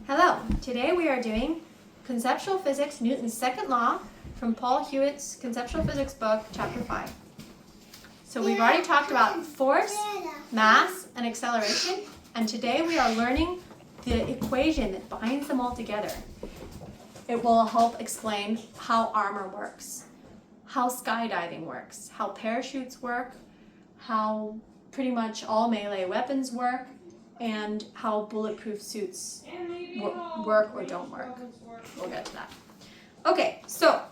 Hello, today we are doing Conceptual Physics, Newton's second law from Paul Hewitt's Conceptual Physics book, chapter 5. So we've already talked about force, mass, and acceleration, and today we are learning the equation that binds them all together. It will help explain how armor works, how skydiving works, how parachutes work, how pretty much all melee weapons work, and how bulletproof suits work or don't work. We'll get to that. Okay, so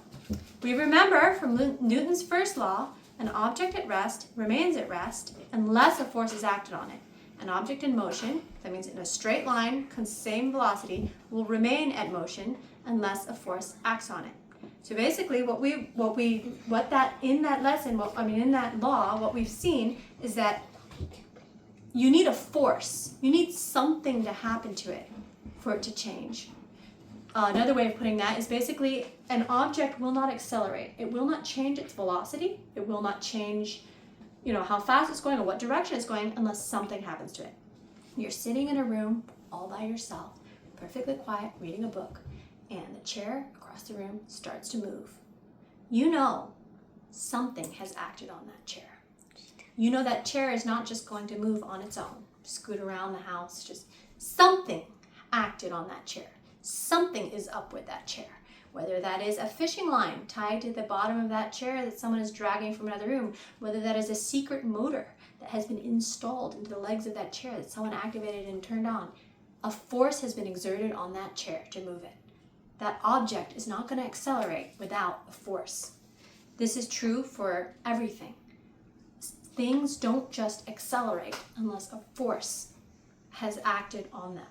we remember from Newton's first law, an object at rest remains at rest unless a force is acted on it. An object in motion, that means in a straight line, same velocity, will remain at motion unless a force acts on it. So basically, in that law, what we've seen is that you need a force. You need something to happen to it for it to change. Another way of putting that is basically an object will not accelerate. It will not change its velocity. It will not change, how fast it's going or what direction it's going unless something happens to it. You're sitting in a room all by yourself, perfectly quiet, reading a book, and the chair across the room starts to move. You know something has acted on that chair. You know that chair is not just going to move on its own, scoot around the house, just something acted on that chair. Something is up with that chair. Whether that is a fishing line tied to the bottom of that chair that someone is dragging from another room, whether that is a secret motor that has been installed into the legs of that chair that someone activated and turned on, a force has been exerted on that chair to move it. That object is not going to accelerate without a force. This is true for everything. Things don't just accelerate unless a force has acted on them.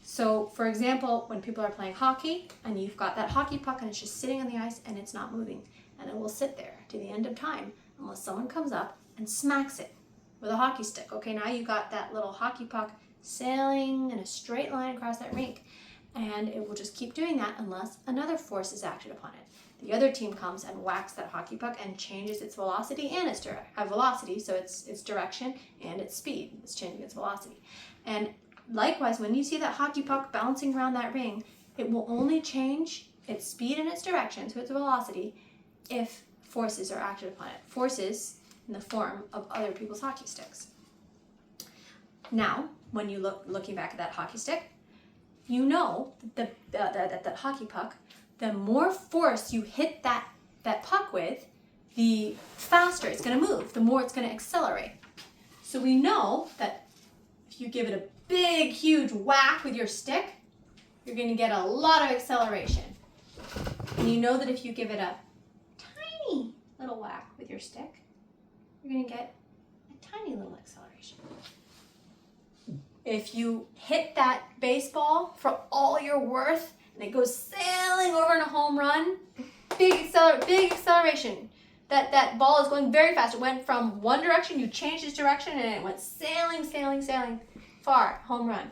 So, for example, when people are playing hockey and you've got that hockey puck and it's just sitting on the ice and it's not moving, and it will sit there to the end of time unless someone comes up and smacks it with a hockey stick. Okay, now you've got that little hockey puck sailing in a straight line across that rink, and it will just keep doing that unless another force is acted upon it. The other team comes and whacks that hockey puck and changes its velocity and its velocity, so its direction and its speed. It's changing its velocity. And likewise, when you see that hockey puck bouncing around that ring, it will only change its speed and its direction, so its velocity, if forces are acted upon it. Forces in the form of other people's hockey sticks. Now, when you looking back at that hockey stick, you know that that hockey puck, the more force you hit that puck with, the faster it's going to move, the more it's going to accelerate. So we know that if you give it a big, huge whack with your stick, you're going to get a lot of acceleration. And you know that if you give it a tiny little whack with your stick, you're going to get a tiny little acceleration. If you hit that baseball for all you're worth, and it goes sailing over in a home run, big acceleration. That ball is going very fast. It went from one direction, you changed its direction, and it went sailing far, home run.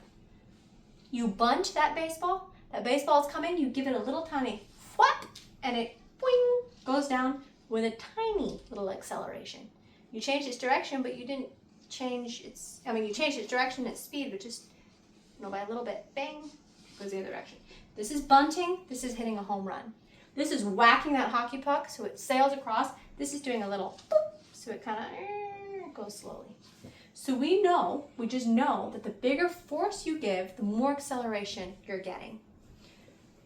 You bunt that baseball is coming, you give it a little tiny whap, and it boing, goes down with a tiny little acceleration. You changed its direction, but you didn't change you changed its direction, its speed, but just, by a little bit, bang, goes the other direction. This is bunting, this is hitting a home run. This is whacking that hockey puck so it sails across. This is doing a little boop, so it kind of goes slowly. So we just know that the bigger force you give, the more acceleration you're getting.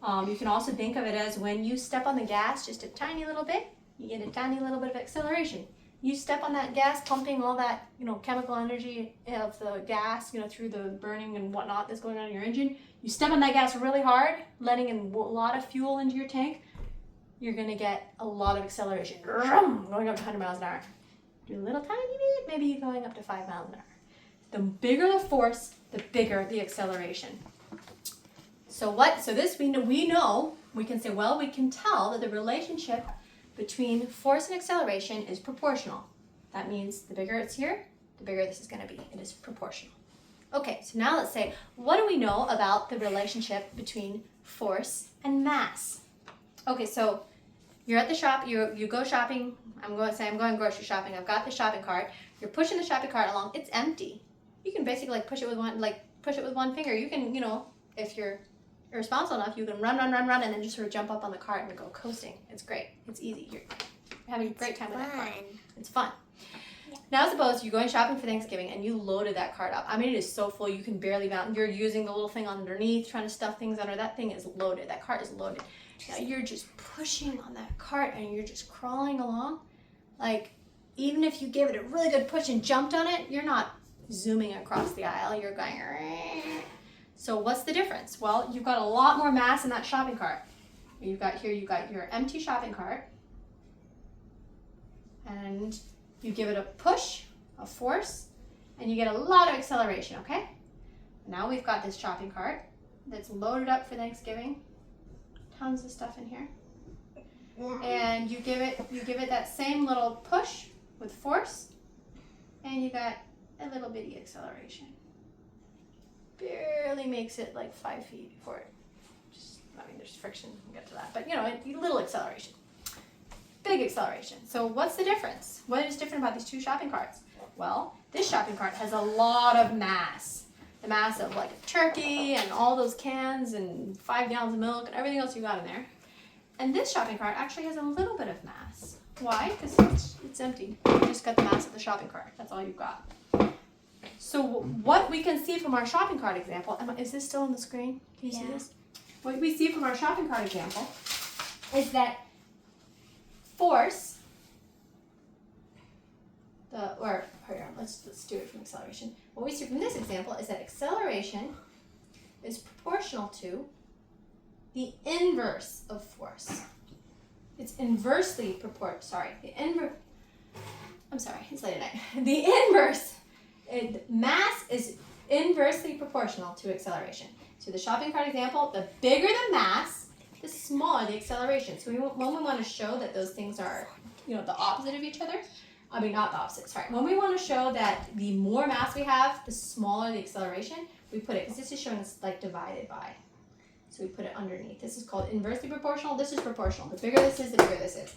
You can also think of it as when you step on the gas just a tiny little bit, you get a tiny little bit of acceleration. You step on that gas, pumping all that, chemical energy of the gas, through the burning and whatnot that's going on in your engine. You step on that gas really hard, letting in a lot of fuel into your tank, you're going to get a lot of acceleration, going up to 100 miles an hour. Do a little tiny bit, maybe you're going up to 5 miles an hour. The bigger the force, the bigger the acceleration. So this we know, we can say, we can tell that the relationship between force and acceleration is proportional. That means the bigger it's here, the bigger this is going to be. It is proportional. Okay, so now let's say, what do we know about the relationship between force and mass? Okay, so you're at the shop, you go shopping. I'm going grocery shopping. I've got the shopping cart. You're pushing the shopping cart along. It's empty. You can basically push it with one finger. You can, if you're irresponsible enough, you can run, and then just sort of jump up on the cart and go coasting. It's great. It's easy. You're having a great time with that cart. It's fun. Yeah. Now suppose you're going shopping for Thanksgiving and you loaded that cart up. I mean, it is so full you can barely mount. You're using the little thing underneath, trying to stuff things under. That thing is loaded. That cart is loaded. Now you're just pushing on that cart and you're just crawling along. Like, even if you gave it a really good push and jumped on it, you're not zooming across the aisle. You're going. So what's the difference? Well, you've got a lot more mass in that shopping cart. You've got your empty shopping cart, and you give it a push, a force, and you get a lot of acceleration, okay? Now we've got this shopping cart that's loaded up for Thanksgiving. Tons of stuff in here. And you give it that same little push with force, and you got a little bitty acceleration. Barely makes it like 5 feet before it just, I mean, there's friction, we'll get to that, but you know, a little acceleration. Big acceleration. So what's the difference? What is different about these two shopping carts? Well, this shopping cart has a lot of mass. The mass of like a turkey and all those cans and 5 gallons of milk and everything else you got in there. And this shopping cart actually has a little bit of mass. Why? Because it's empty. You just got the mass of the shopping cart. That's all you've got. So what we can see from our shopping cart example, is this still on the screen? Can you see this? What we see from our shopping cart example is that force, let's do it from acceleration. What we see from this example is that acceleration is proportional to the inverse of force. It's inversely proportional, it's late at night. The inverse, mass is inversely proportional to acceleration. So the shopping cart example, the bigger the mass, the smaller the acceleration. So when we want to show that those things are, the opposite of each other, not the opposite, sorry. When we want to show that the more mass we have, the smaller the acceleration, we put it, because this is showing us like divided by. So we put it underneath. This is called inversely proportional. This is proportional. The bigger this is, the bigger this is.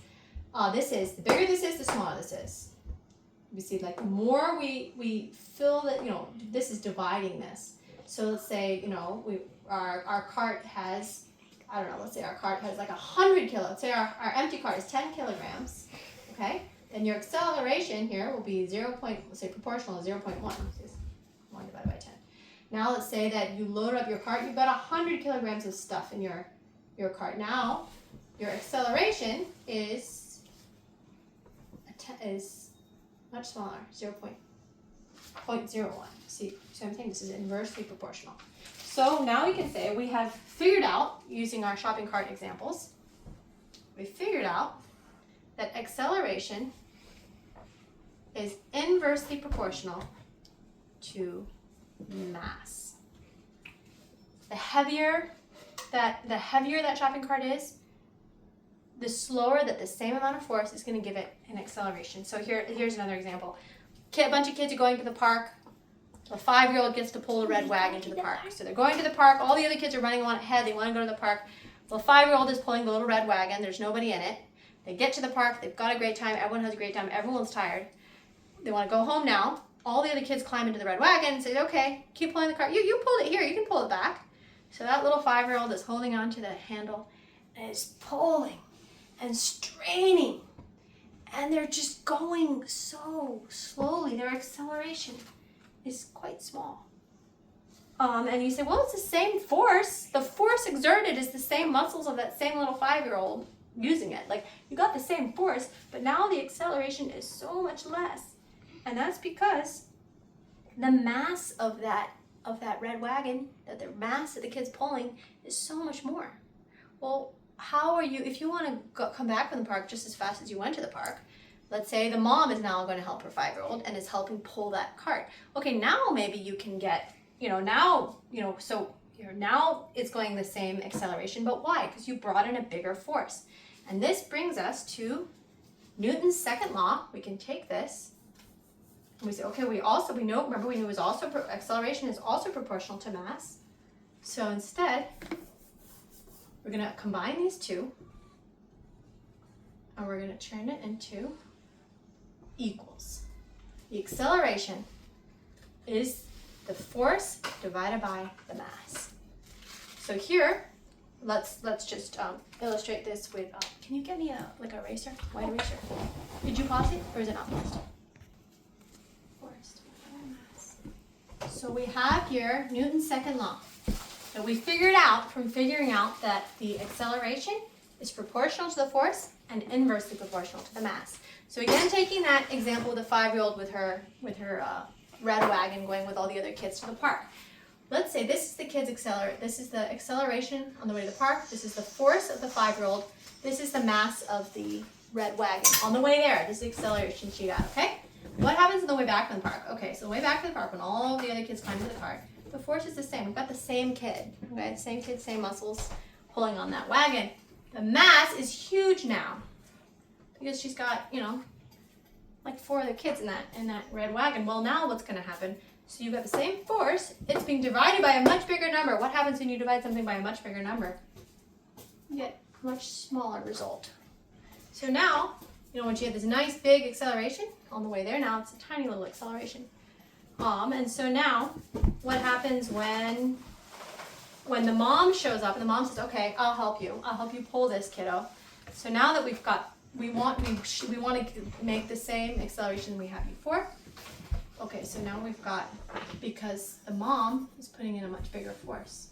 The bigger this is, the smaller this is. We see like the more we fill that, this is dividing this. So let's say, our cart has, let's say our cart has like 100 kilos. Let's say our empty cart is 10 kilograms, okay? Then your acceleration here will be proportional to 0.1. 1 divided by 10. Now let's say that you load up your cart, you've got 100 kilograms of stuff in your cart. Now your acceleration is much smaller, 0.01. See, so I'm saying this is inversely proportional. So now we can say we have figured out, using our shopping cart examples, we figured out that acceleration is inversely proportional to mass. The heavier that shopping cart is, the slower that the same amount of force is going to give it an acceleration. So here's another example. A bunch of kids are going to the park. A 5-year-old gets to pull a red wagon to the park. So they're going to the park. All the other kids are running on ahead. They want to go to the park. The 5-year-old is pulling the little red wagon. There's nobody in it. They get to the park. They've got a great time. Everyone has a great time. Everyone's tired. They want to go home now. All the other kids climb into the red wagon and say, okay, keep pulling the cart. You pulled it here. You can pull it back. So that little 5-year-old is holding on to the handle and is pulling and straining. And they're just going so slowly. Their acceleration is quite small. And you say, well, it's the same force. The force exerted is the same muscles of that same little 5-year-old using it. Like, you got the same force, but now the acceleration is so much less. And that's because the mass of that red wagon, the mass that the kid's pulling, is so much more. Well, how are you, if you want to come back from the park just as fast as you went to the park, let's say the mom is now going to help her 5-year-old and is helping pull that cart. Okay, now maybe you can get, now it's going the same acceleration, but why? Because you brought in a bigger force. And this brings us to Newton's second law. We can take this and we say, okay, we knew it was also, acceleration is also proportional to mass. So instead, we're going to combine these two and we're going to turn it into equals. The acceleration is the force divided by the mass. So here, let's just illustrate this with, can you get me a eraser, white eraser? Did you pause it, or is it not paused? So we have here Newton's second law. And we figured out from figuring out that the acceleration is proportional to the force and inversely proportional to the mass. So again, taking that example with the 5-year-old with her red wagon going with all the other kids to the park. Let's say this is the kid's this is the acceleration on the way to the park. This is the force of the 5-year-old. This is the mass of the red wagon. On the way there, this is the acceleration she got, okay? What happens on the way back from the park? Okay, so the way back to the park, when all the other kids climb into the car, the force is the same. We've got the same kid, okay? Same kid, same muscles pulling on that wagon. The mass is huge now because she's got, you know, like 4 other kids in that red wagon. Well, now what's going to happen? So you've got the same force. It's being divided by a much bigger number. What happens when you divide something by a much bigger number? You get a much smaller result. So now, you know, when she had this nice big acceleration on the way there, now it's a tiny little acceleration. And so now, what happens when the mom shows up and the mom says, "Okay, I'll help you. I'll help you pull this, kiddo." So now that we want to make the same acceleration we had before. Okay, so now we've got, because the mom is putting in a much bigger force.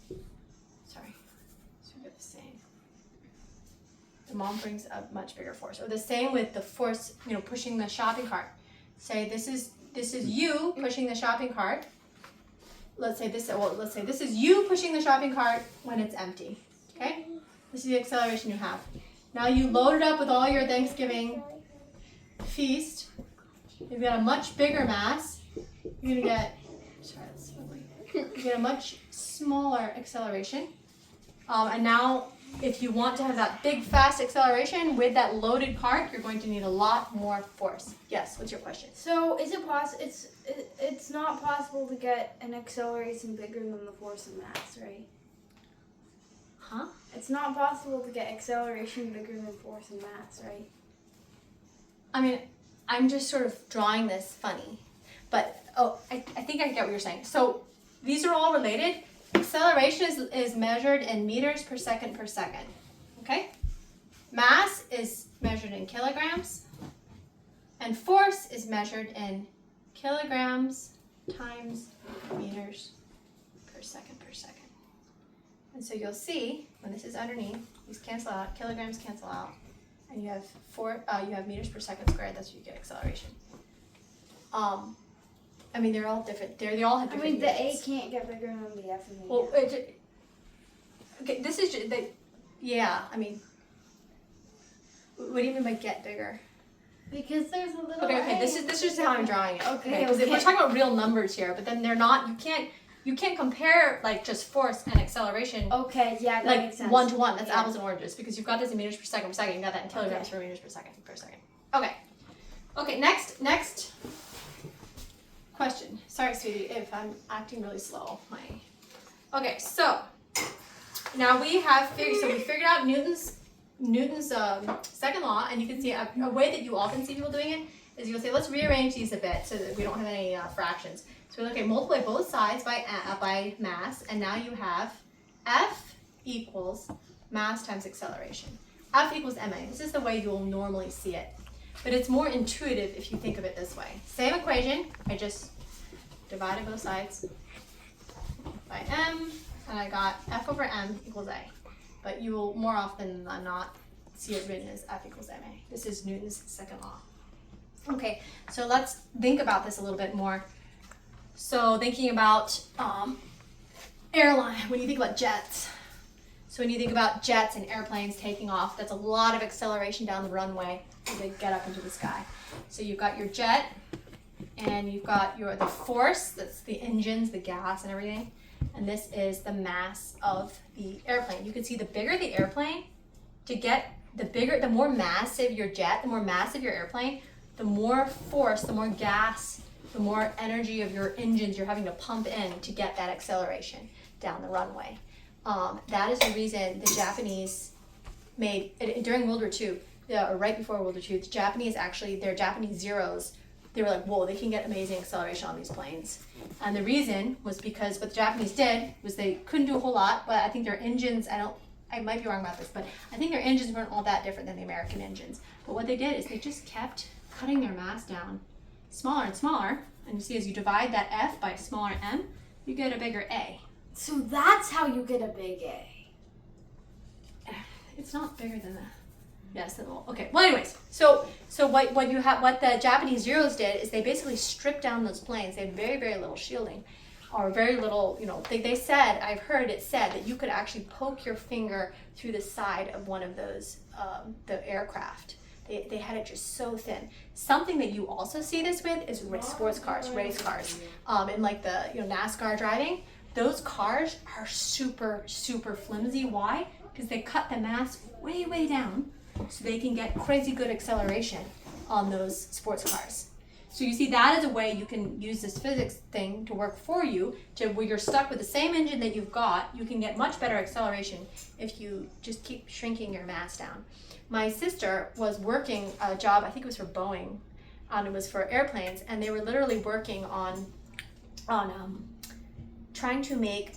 Sorry, so we've got the same. The mom brings a much bigger force. Or the same with the force, you know, pushing the shopping cart. Say this is you pushing the shopping cart. Let's say this is you pushing the shopping cart when it's empty. Okay? This is the acceleration you have. Now you load it up with all your Thanksgiving feast. You've got a much bigger mass. You're gonna get, you get a much smaller acceleration. And now, if you want to have that big, fast acceleration with that loaded cart, you're going to need a lot more force. Yes, what's your question? So, is it possible? It's not possible to get an acceleration bigger than the force and mass, right? Huh? It's not possible to get acceleration bigger than force and mass, right? I mean, I'm just sort of drawing this funny, but I think I get what you're saying. So these are all related. Acceleration is measured in meters per second, okay? Mass is measured in kilograms, and force is measured in kilograms times meters per second. And so you'll see, when this is underneath, these cancel out, kilograms cancel out, and you have meters per second squared. That's what you get acceleration. I mean, they're all different. They all have different units. The units. A can't get bigger than the F and the Well, okay, this is just, yeah, I mean, what do you mean by get bigger? Because there's a little Okay, A. this is just how I'm drawing it. Okay. Because we're talking about real numbers here, but then they're not, you can't compare like just force and acceleration. Okay, yeah, that like makes sense. 1-to-1. That's apples and oranges, because you've got this in meters per second. You got that in kilograms per meters per second. Okay, next question. Sorry, sweetie, if I'm acting really slow. Okay, so now we figured out Newton's second law, and you can see a way that you often see people doing it is you'll say, let's rearrange these a bit so that we don't have any fractions. So okay, multiply both sides by mass, and now you have F equals mass times acceleration. F equals ma. This is the way you'll normally see it, but it's more intuitive if you think of it this way. Same equation, I just divided both sides by m, and I got F over m equals a. But you will more often than not see it written as F equals ma. This is Newton's second law. Okay, so let's think about this a little bit more. So thinking about airline, when you think about jets. So when you think about jets and airplanes taking off, that's a lot of acceleration down the runway as they get up into the sky. So you've got your jet, and you've got the force, that's the engines, the gas and everything. And this is the mass of the airplane. You can see the bigger the airplane, the more massive your jet, the more massive your airplane, the more force, the more gas, the more energy of your engines you're having to pump in to get that acceleration down the runway. That is the reason the Japanese made, during World War II, or right before World War II, the Japanese actually, their Japanese Zeros they were like, whoa, they can get amazing acceleration on these planes. And the reason was because what the Japanese did was they couldn't do a whole lot, but I think their engines, I might be wrong about this, but I think their engines weren't all that different than the American engines. But what they did is they just kept cutting their mass down smaller and smaller. And you see as you divide that F by a smaller M, you get a bigger A. So that's how you get a big A. It's not bigger than that. Yes, okay. Well, anyways, so what the Japanese Zeros did is they basically stripped down those planes. They had very, very little shielding, or very little. They said, I've heard it said that you could actually poke your finger through the side of one of those the aircraft. They had it just so thin. Something that you also see this with is sports cars, race cars, and like the NASCAR driving. Those cars are super, super flimsy. Why? Because they cut the mass way, way down so they can get crazy good acceleration on those sports cars. So you see that as a way you can use this physics thing to work for you, to where you're stuck with the same engine that you've got. You can get much better acceleration if you just keep shrinking your mass down. My sister was working a job, I think it was for Boeing, and it was for airplanes, and they were literally working on trying to make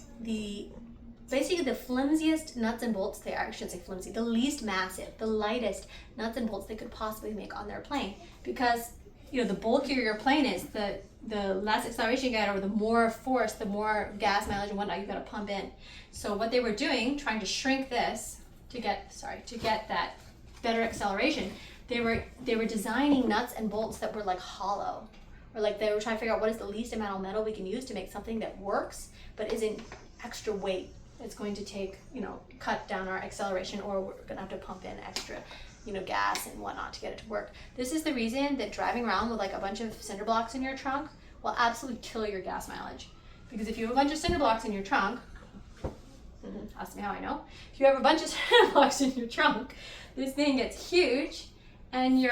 basically the flimsiest nuts and bolts, I shouldn't say flimsy, the least massive, the lightest nuts and bolts they could possibly make on their plane. Because the bulkier your plane is, the less acceleration you get, or the more force, the more gas mileage and whatnot you got to pump in. So what they were doing, trying to shrink this to get that better acceleration, they were designing nuts and bolts that were like hollow, or like they were trying to figure out what is the least amount of metal we can use to make something that works but isn't extra weight. It's going to take, cut down our acceleration, or we're going to have to pump in extra, gas and whatnot to get it to work. This is the reason that driving around with like a bunch of cinder blocks in your trunk will absolutely kill your gas mileage. Because if you have a bunch of cinder blocks in your trunk, ask me how I know. If you have a bunch of cinder blocks in your trunk, this thing gets huge, and you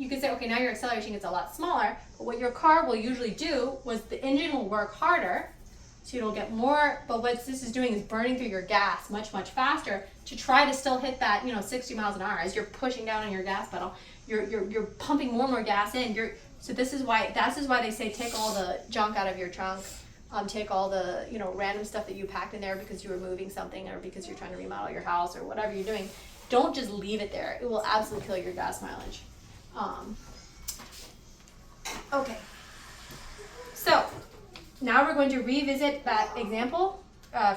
can say, okay, now your acceleration gets a lot smaller, but what your car will usually do was the engine will work harder, so it'll get more, but what this is doing is burning through your gas much, much faster to try to still hit that, 60 miles an hour. As you're pushing down on your gas pedal, you're pumping more and more gas in. So this is why they say take all the junk out of your trunk, take all the, random stuff that you packed in there because you were moving something, or because you're trying to remodel your house, or whatever you're doing. Don't just leave it there. It will absolutely kill your gas mileage. Okay, so now we're going to revisit that example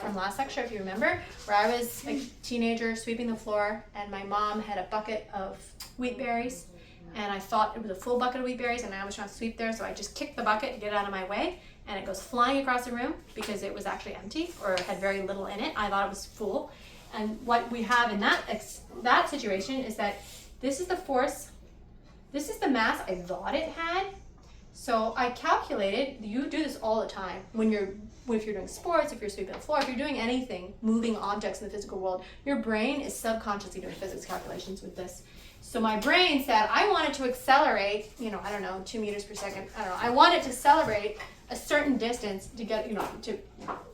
from last lecture, if you remember, where I was a teenager sweeping the floor, and my mom had a bucket of wheat berries, and I thought it was a full bucket of wheat berries, and I was trying to sweep there, so I just kicked the bucket to get it out of my way, and it goes flying across the room because it was actually empty, or had very little in it. I thought it was full. And what we have in that situation is that this is the force, this is the mass I thought it had. So I calculated, you do this all the time if you're doing sports, if you're sweeping the floor, if you're doing anything, moving objects in the physical world, your brain is subconsciously doing physics calculations with this. So my brain said, I want it to accelerate, 2 meters per second, I want it to accelerate a certain distance to get, to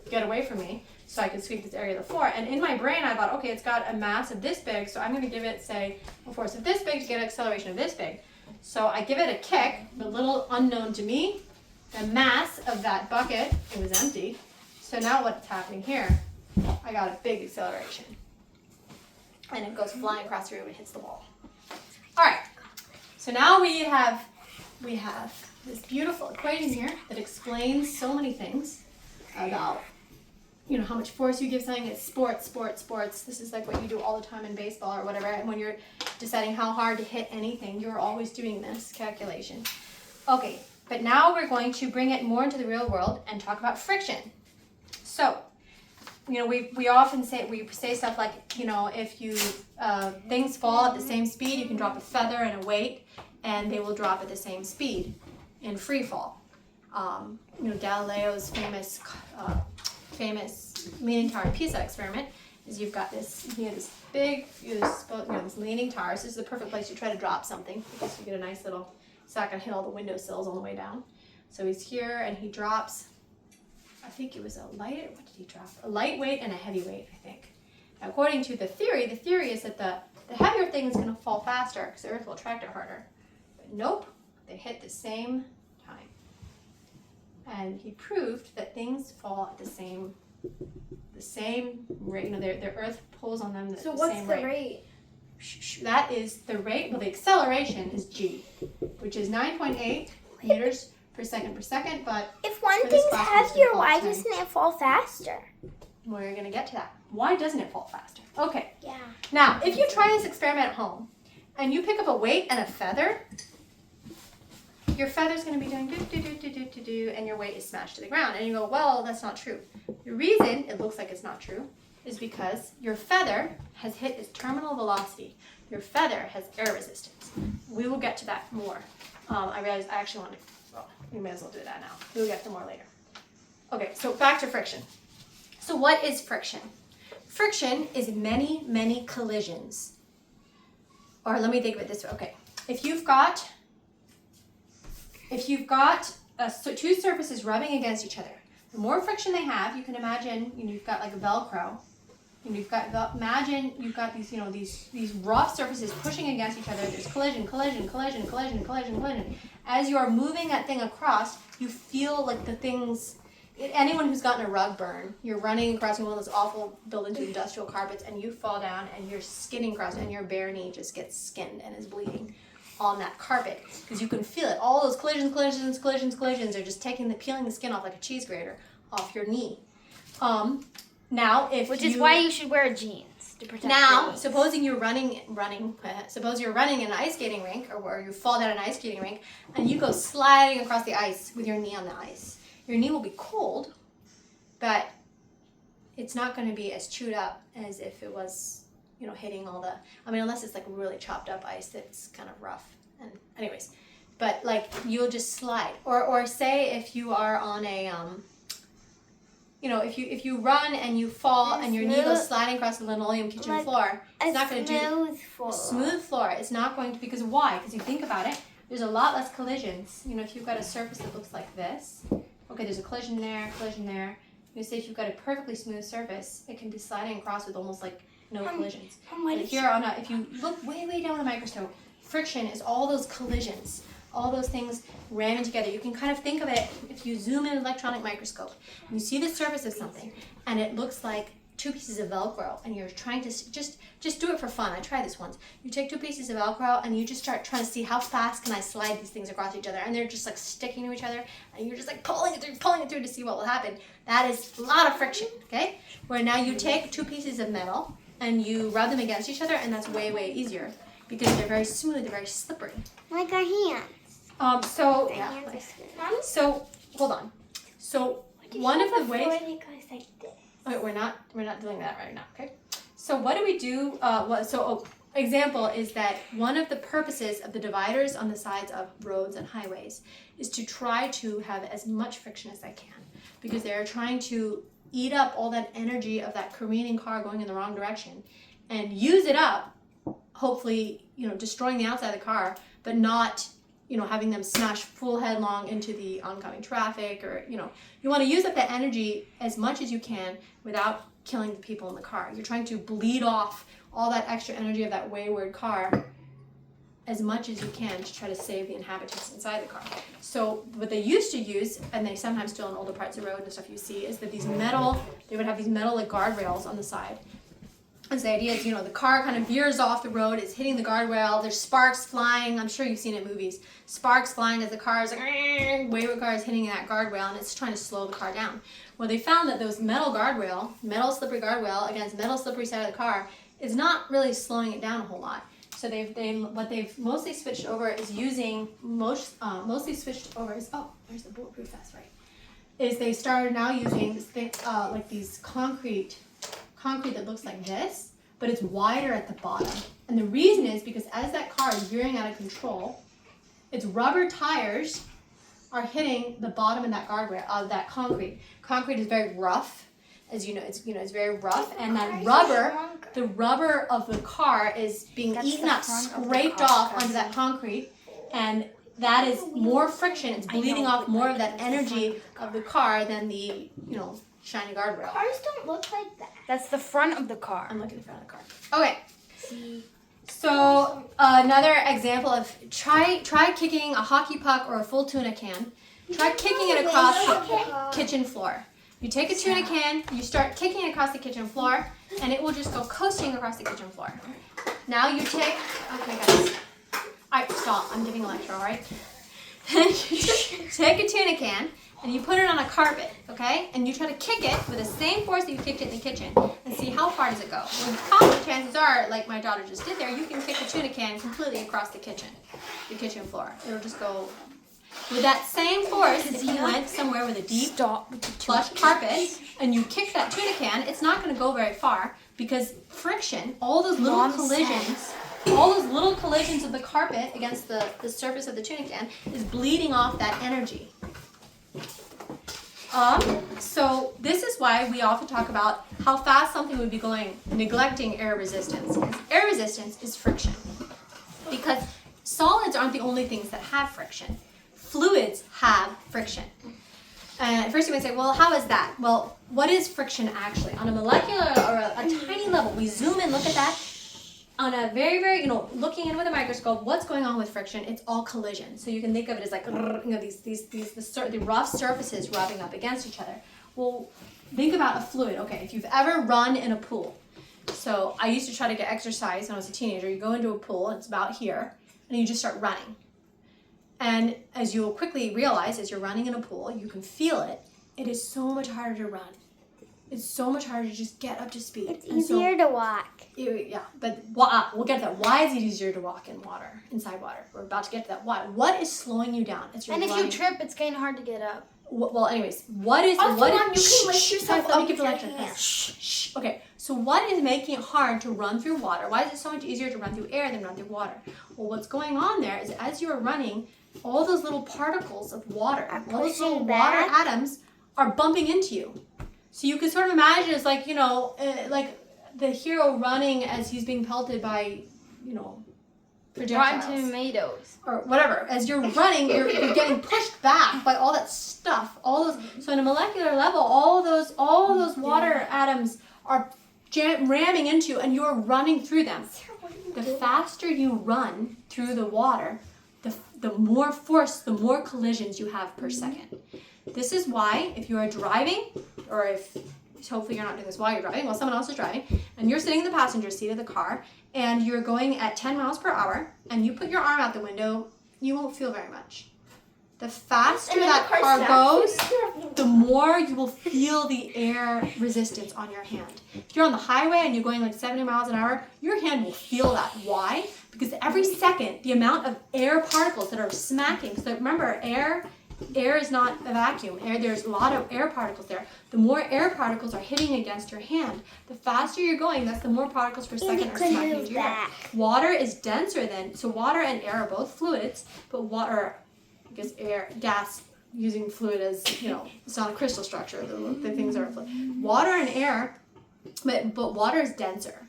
get away from me so I could sweep this area of the floor. And in my brain, I thought, okay, it's got a mass of this big, so I'm going to give it, say, a force of this big to get an acceleration of this big. So I give it a kick, but little unknown to me, the mass of that bucket, it was empty. So now what's happening here? I got a big acceleration. And it goes flying across the room and hits the wall. All right, so now we have this beautiful equation here that explains so many things about, how much force you give something. It's sports. This is like what you do all the time in baseball or whatever. And when you're deciding how hard to hit anything, you're always doing this calculation. Okay, but now we're going to bring it more into the real world and talk about friction. So, we often say stuff like, if you things fall at the same speed, you can drop a feather and a weight, and they will drop at the same speed in free fall. Galileo's famous leaning tower of Pisa experiment is you had this leaning tower. This is the perfect place to try to drop something because you get a nice little, it's not going to hit all the windowsills on the way down. So he's here and he drops, I think it was what did he drop? A lightweight and a heavyweight, I think. Now, according to the theory is that the heavier thing is going to fall faster because the earth will attract it harder. But nope, they hit the same time. And he proved that things fall at the same rate. You know, their Earth pulls on them So the what's same the rate. rate? That is the rate. Well, the acceleration is g, which is 9.8 meters per second, but If one for this thing's class, we're just heavier, gonna call why it 10. doesn't it fall faster? We're going to get to that. Why doesn't it fall faster? Okay. Yeah. Now, if you try this experiment at home and you pick up a weight and a feather, your feather's going to be doing do, and your weight is smashed to the ground. And you go, well, that's not true. The reason it looks like it's not true is because your feather has hit its terminal velocity. Your feather has air resistance. We will get to that more. I realized I actually want to, well, we may as well do that now. We'll get to more later. Okay, so back to friction. So what is friction? Friction is many, many collisions. Or let me think of it this way. Okay, if you've got two surfaces rubbing against each other, the more friction they have, you can imagine, you've got like a Velcro, and imagine you've got these, these rough surfaces pushing against each other. There's collision. As you are moving that thing across, you feel like the things. Anyone who's gotten a rug burn, you're running across one of those awful built into industrial carpets, and you fall down, and you're skinning across, and your bare knee just gets skinned and is bleeding on that carpet because you can feel it. All those collisions are just peeling the skin off like a cheese grater off your knee. Now, Which is why you should wear jeans to protect your Now, knees. supposing you're suppose you're running in an ice skating rink, or you fall down an ice skating rink, and you go sliding across the ice with your knee on the ice. Your knee will be cold, but it's not going to be as chewed up as if it was, hitting all the, unless it's like really chopped up ice that's kind of rough. And anyways, but like you'll just slide. Or say if you are on a, if you run and you fall and your knee goes sliding across the linoleum kitchen floor, it's not going to do a smooth floor. It's not going to, because why? Because you think about it, there's a lot less collisions. If you've got a surface that looks like this, okay, there's a collision there. Say if you've got a perfectly smooth surface, it can be sliding across with almost like no collisions. But if you look way down the microscope, friction is all those collisions, all those things ramming together. You can kind of think of it, if you zoom in an electronic microscope, and you see the surface of something, and it looks like two pieces of Velcro, and you're trying to just do it for fun. I tried this once. You take two pieces of Velcro, and you just start trying to see how fast can I slide these things across each other, and they're just like sticking to each other, and you're just like pulling it through to see what will happen. That is a lot of friction, okay? Where now you take two pieces of metal, and you rub them against each other, and that's way easier, because they're very smooth, they're very slippery. Like our hands. So hold on. So one of the ways. It goes like this. Okay, we're not doing that right now. Okay. So what do we do? Example is that one of the purposes of the dividers on the sides of roads and highways is to try to have as much friction as they can, because they're trying to eat up all that energy of that careening car going in the wrong direction and use it up, hopefully, destroying the outside of the car, but not, having them smash full headlong into the oncoming traffic, or, you want to use up that energy as much as you can without killing the people in the car. You're trying to bleed off all that extra energy of that wayward car as much as you can to try to save the inhabitants inside the car. So what they used to use, and they sometimes still in older parts of the road and stuff you see, is that they would have these metal like guardrails on the side. And so the idea is, the car kind of veers off the road, it's hitting the guardrail, there's sparks flying, I'm sure you've seen it in movies, sparks flying as the car is like, wayward car is hitting that guardrail, and it's trying to slow the car down. Well, they found that those metal slippery guardrail against metal slippery side of the car is not really slowing it down a whole lot. So what they've mostly switched over is there's the bulletproof vest, right? Is they started now using this thing, like these concrete that looks like this, but it's wider at the bottom. And the reason is because as that car is veering out of control, its rubber tires are hitting the bottom of that guardrail, of that concrete. Concrete is very rough, as you know, it's very rough, and that the rubber of the car is being eaten up, scraped off onto that concrete, and that is more friction. It's bleeding off more of that energy of the car than the, shiny guardrail. Cars don't look like that. That's the front of the car. I'm looking at the front of the car. Okay. See? So another example of try kicking a hockey puck or a full tuna can. Try kicking it across the kitchen floor. You take a tuna can, you start kicking it across the kitchen floor, and it will just go coasting across the kitchen floor. Now you take, okay guys, stop, I'm giving a lecture, all right? Then you take a tuna can, and you put it on a carpet, okay? And you try to kick it with the same force that you kicked it in the kitchen, and see how far does it go. Well, probably chances are, like my daughter just did there, you can kick a tuna can completely across the kitchen floor. It'll just go with that same force. If you went somewhere with a deep, plush carpet, and you kick that tuna can, it's not going to go very far because friction, all those little collisions of the carpet against the surface of the tuna can is bleeding off that energy. So this is why we often talk about how fast something would be going, neglecting air resistance. Because air resistance is friction. Because solids aren't the only things that have friction. Fluids have friction. First you might say, well, how is that? Well, what is friction actually? On a molecular or a tiny level, we zoom in, look at that. On a very, very, looking in with a microscope, what's going on with friction? It's all collision. So you can think of it as like, the rough surfaces rubbing up against each other. Well, think about a fluid. Okay, if you've ever run in a pool. So I used to try to get exercise when I was a teenager. You go into a pool, it's about here, and you just start running. And as you'll quickly realize, as you're running in a pool, you can feel it. It is so much harder to run. It's so much harder to just get up to speed. It's easier to walk. Yeah, but we'll get to that. Why is it easier to walk in water, inside water? We're about to get to that. Why? What is slowing you down? It's your And if running. you trip, it's getting hard to get up. Well, anyways, what is... Also, what Mom, is, you can lift yourself let me up give the with lecture. your hands. Shh. Okay, so what is making it hard to run through water? Why is it so much easier to run through air than run through water? Well, what's going on there is as you are running, all those little particles of water, all those little water atoms are bumping into you. So you can sort of imagine it's like, like the hero running as he's being pelted by, projectiles. Rotten Tomatoes. Or whatever. As you're running, you're getting pushed back by all that stuff. So in a molecular level, all those water atoms are ramming into you, and you're running through them. The faster you run through the water, the more force, the more collisions you have per second. This is why if you are driving, or if hopefully you're not doing this while you're driving, while someone else is driving, and you're sitting in the passenger seat of the car, and you're going at 10 miles per hour, and you put your arm out the window, you won't feel very much. The faster that car goes, the more you will feel the air resistance on your hand. If you're on the highway and you're going like 70 miles an hour, your hand will feel that. Why? Because every second, the amount of air particles that are smacking, so remember, air is not a vacuum. There's a lot of air particles there. The more air particles are hitting against your hand, the faster you're going, that's the more particles per second are smacking into your hair. Water is denser so water and air are both fluids, but water, I guess gas using fluid as, it's not a crystal structure, the things are fluid. Water and air, but water is denser.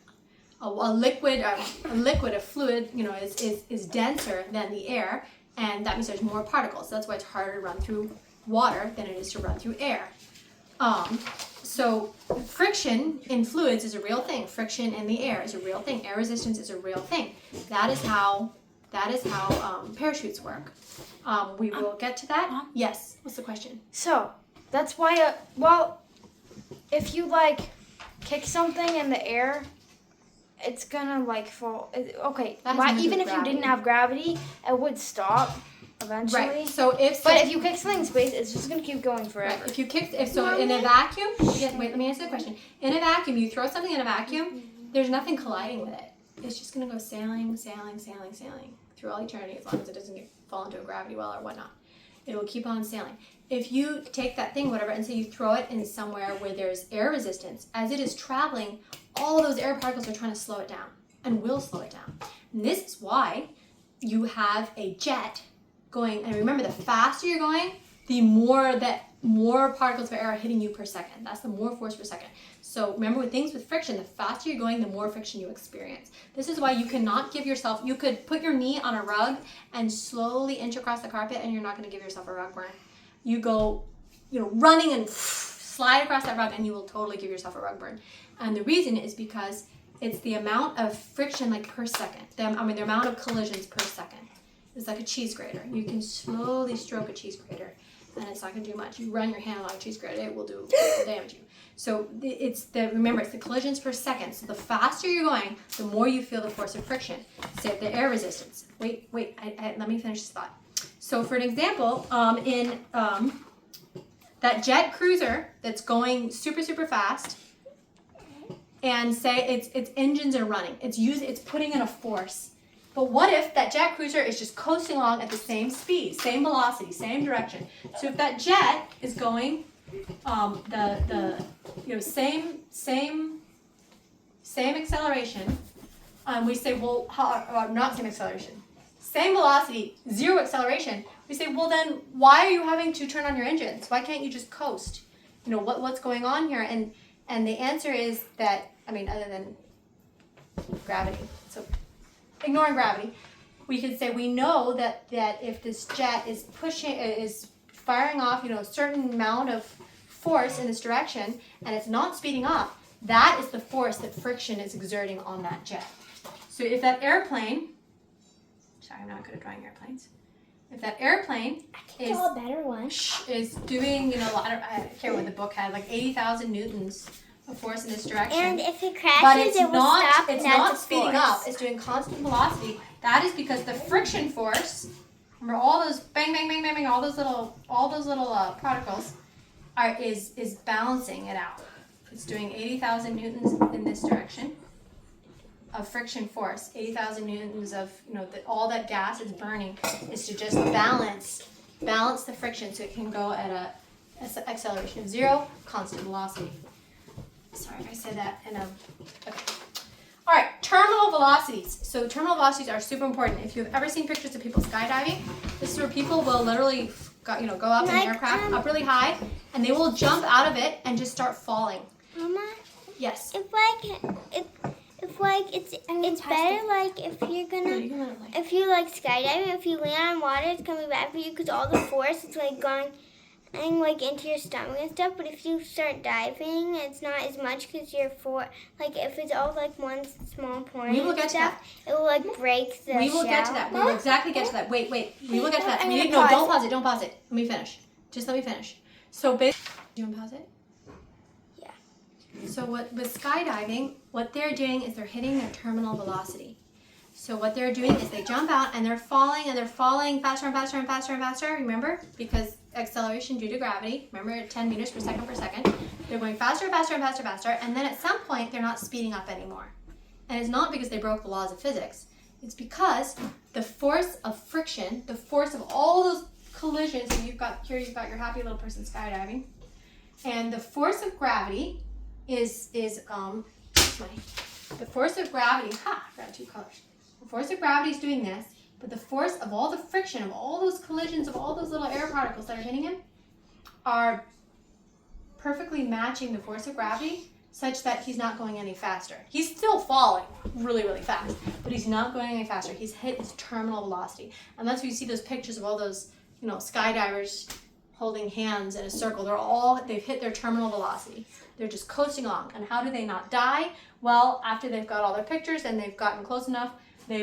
A liquid, a fluid, is denser than the air, and that means there's more particles. That's why it's harder to run through water than it is to run through air. So friction in fluids is a real thing. Friction in the air is a real thing. Air resistance is a real thing. That is how parachutes work. We will get to that. Yes. What's the question? So that's why. If you kick something in the air, it's gonna fall. Okay. Even if you didn't have gravity, it would stop eventually. Right. So but if you kick something in space, it's just gonna keep going forever. Right. In a vacuum. Wait. Let me answer the question. In a vacuum, you throw something in a vacuum. There's nothing colliding with it. It's just gonna go sailing through all eternity, as long as it doesn't fall into a gravity well or whatnot. It will keep on sailing. If you take that thing, whatever, and say you throw it in somewhere where there's air resistance, as it is traveling, all those air particles are trying to slow it down and will slow it down. And this is why you have a jet going, and remember, the faster you're going, the more particles of air are hitting you per second. That's the more force per second. So remember, with things with friction, the faster you're going, the more friction you experience. This is why you cannot give yourself, you could put your knee on a rug and slowly inch across the carpet, and you're not going to give yourself a rug burn. You go, running and slide across that rug, and you will totally give yourself a rug burn. And the reason is because It's the amount of friction like per second. The amount of collisions per second. It's like a cheese grater. You can slowly stroke a cheese grater, and it's not going to do much. You run your hand on a cheese grater, it will damage you. So remember, it's the collisions per second. So the faster you're going, the more you feel the force of friction. Say the air resistance. Wait, let me finish this thought. So for an example, in that jet cruiser that's going super, super fast, and say its engines are running, it's putting in a force. But what if that jet cruiser is just coasting along at the same speed, same velocity, same direction? So if that jet is going same acceleration, we say, well, not same acceleration, same velocity, zero acceleration. We say, well, then why are you having to turn on your engines? Why can't you just coast? What's going on here? And the answer is that, other than gravity. So ignoring gravity, we could say we know that if this jet is firing off, a certain amount of force in this direction, and it's not speeding up, that is the force that friction is exerting on that jet. So if that airplane, sorry, I'm not good at drawing airplanes. If that airplane is a better one. Is doing, a lot of, I can't remember what the book had, like 80,000 newtons of force in this direction. And if it crashes, it will stop. It's not speeding up. It's doing constant velocity. That is because the friction force. Remember all those bang, bang, bang, bang, bang, all those little particles is balancing it out. It's doing 80,000 newtons in this direction of friction force. 80,000 newtons of all that gas is burning is to just balance the friction so it can go at a acceleration of 0, constant velocity. Sorry if I said that okay. All right, terminal velocities. So terminal velocities are super important. If you've ever seen pictures of people skydiving, this is where people will literally go up in an aircraft up really high, and they will jump out of it and just start falling. Mama? Yes. It's better like if you like skydiving, if you land on water, it's gonna be bad for you because all the force is like going into your stomach and stuff. But if you start diving, it's not as much because if it's all like one small point. We will get to that. It will break the shell. We will get to that. We will exactly get to that. Wait. We will get to that. Don't pause it. Don't pause it. Let me finish. Just let me finish. So basically, do you want to pause it? Yeah. So with skydiving, what they're doing is they're hitting their terminal velocity. So what they're doing is they jump out and they're falling faster and faster and faster and faster. Remember? Because acceleration due to gravity. Remember, at 10 meters per second. They're going faster and faster and faster and faster. And then at some point, they're not speeding up anymore. And it's not because they broke the laws of physics. It's because the force of friction, the force of all those collisions that you've got your happy little person skydiving, and the force of gravity the force of gravity, I got two colors. The force of gravity is doing this, but the force of all the friction, of all those collisions, of all those little air particles that are hitting him, are perfectly matching the force of gravity such that he's not going any faster. He's still falling really, really fast, but he's not going any faster. He's hit his terminal velocity. And that's why you see those pictures of all those, skydivers holding hands in a circle. They've hit their terminal velocity. They're just coasting along. And how do they not die? Well, after they've got all their pictures and they've gotten close enough, they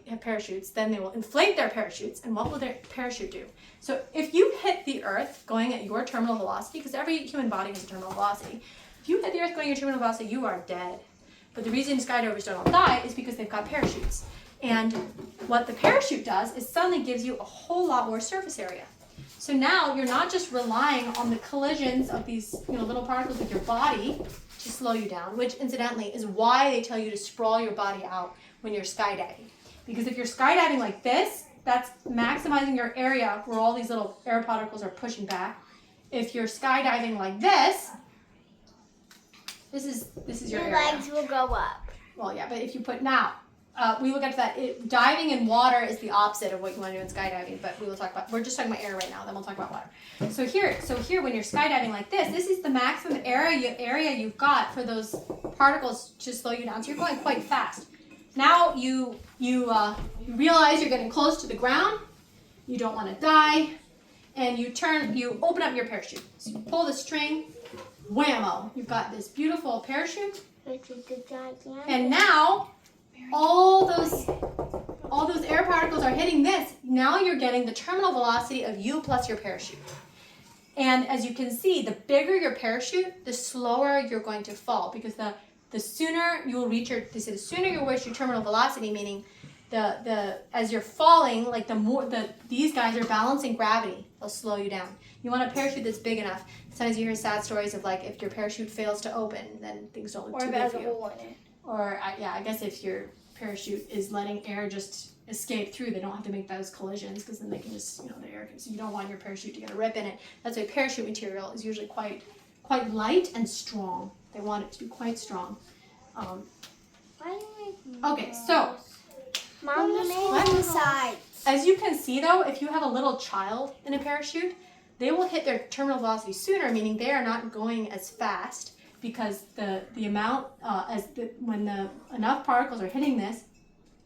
have parachutes. Then they will inflate their parachutes. And what will their parachute do? So if you hit the earth going at your terminal velocity, because every human body has a terminal velocity, if you hit the earth going at your terminal velocity, you are dead. But the reason skydivers don't all die is because they've got parachutes. And what the parachute does is suddenly gives you a whole lot more surface area. So now you're not just relying on the collisions of these little particles with your body to slow you down, which incidentally is why they tell you to sprawl your body out when you're skydiving. Because if you're skydiving like this, that's maximizing your area where all these little air particles are pushing back. If you're skydiving like this is your area. Your legs will go up. Well, yeah, but if you put we will get to that. Diving in water is the opposite of what you want to do in skydiving, but we're just talking about air right now, then we'll talk about water. So here when you're skydiving like this is the maximum area you've got for those particles to slow you down. So you're going quite fast. Now you realize you're getting close to the ground, you don't want to die, and you open up your parachute. So you pull the string, whammo, you've got this beautiful parachute. Which is the gigantic. And now, all those air particles are hitting this. Now you're getting the terminal velocity of you plus your parachute. And as you can see, the bigger your parachute, the slower you're going to fall, because the sooner you'll reach the sooner you'll reach your terminal velocity, meaning as you're falling, like these guys are balancing gravity, they'll slow you down. You want a parachute that's big enough. Sometimes you hear sad stories of like if your parachute fails to open, then things don't look too good for you. Or if it has a hole in it. Or I guess if your parachute is letting air just escape through, they don't have to make those collisions, because then they can just, the air can, so you don't want your parachute to get a rip in it. That's why parachute material is usually quite light and strong. They want it to be quite strong. Okay, so Mom, on the side. As you can see though, if you have a little child in a parachute, they will hit their terminal velocity sooner, meaning they are not going as fast, because the amount when enough particles are hitting this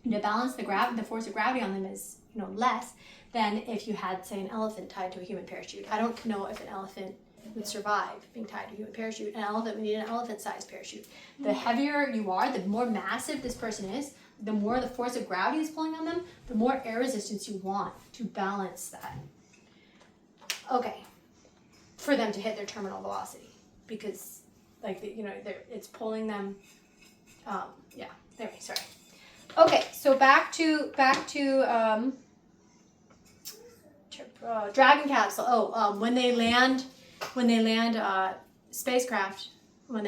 to balance the force of gravity on them is less than if you had, say, an elephant tied to a human parachute. I don't know if an elephant would survive being tied to a human parachute. An elephant would need an elephant-sized parachute. The heavier you are, the more massive this person is, the more the force of gravity is pulling on them, the more air resistance you want to balance that. Okay, for them to hit their terminal velocity, because it's pulling them. Anyway, sorry. Okay, so back to Dragon capsule. When they land spacecraft, when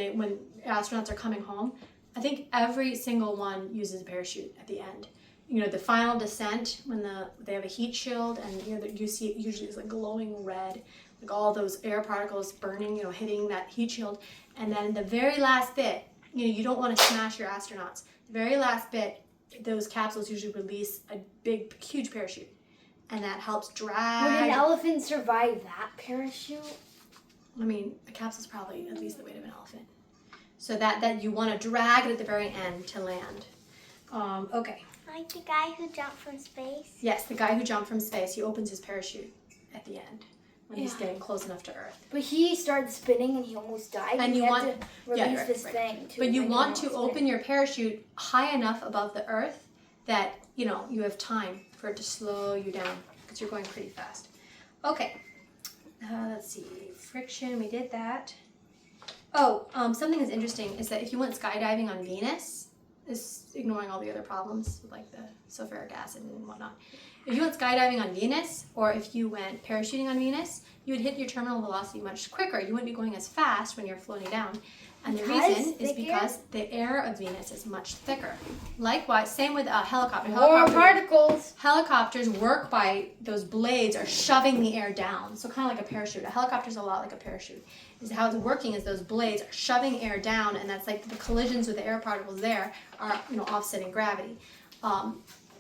astronauts are coming home, I think every single one uses a parachute at the end. The final descent, when they have a heat shield, and you see it usually is like glowing red, like all those air particles burning, hitting that heat shield. And then the very last bit, you don't want to smash your astronauts. The very last bit, those capsules usually release a big, huge parachute, and that helps drag. Would an elephant survive that parachute? I mean, a capsule's probably at least the weight of an elephant. So that you want to drag it at the very end to land. Okay. Like the guy who jumped from space? Yes, the guy who jumped from space, he opens his parachute at the end when he's getting close enough to Earth. But he started spinning and he almost died. And you want to release this thing. But you want to open your parachute high enough above the Earth that you have time for it to slow you down, because you're going pretty fast. Okay. Let's see. Friction. We did that. Something that's interesting is that if you went skydiving on Venus, is ignoring all the other problems with like the sulfuric acid and whatnot. If you went skydiving on Venus, or if you went parachuting on Venus, you would hit your terminal velocity much quicker. You wouldn't be going as fast when you're floating down. And the reason is because the air of Venus is much thicker. Likewise, same with a helicopter. More particles. Helicopters work by those blades are shoving the air down. So kind of like a parachute. A helicopter's a lot like a parachute. Is how it's working is those blades are shoving air down, and that's like the collisions with the air particles there are offsetting gravity.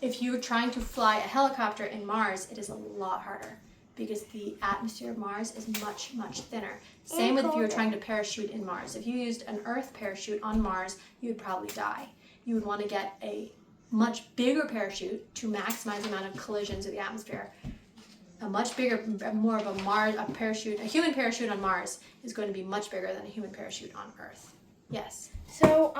If you're trying to fly a helicopter in Mars, it is a lot harder, because the atmosphere of Mars is much, much thinner. Same with if you were trying to parachute in Mars. If you used an Earth parachute on Mars, you would probably die. You would want to get a much bigger parachute to maximize the amount of collisions of the atmosphere. A much bigger, more of a human parachute on Mars is going to be much bigger than a human parachute on Earth. Yes? So,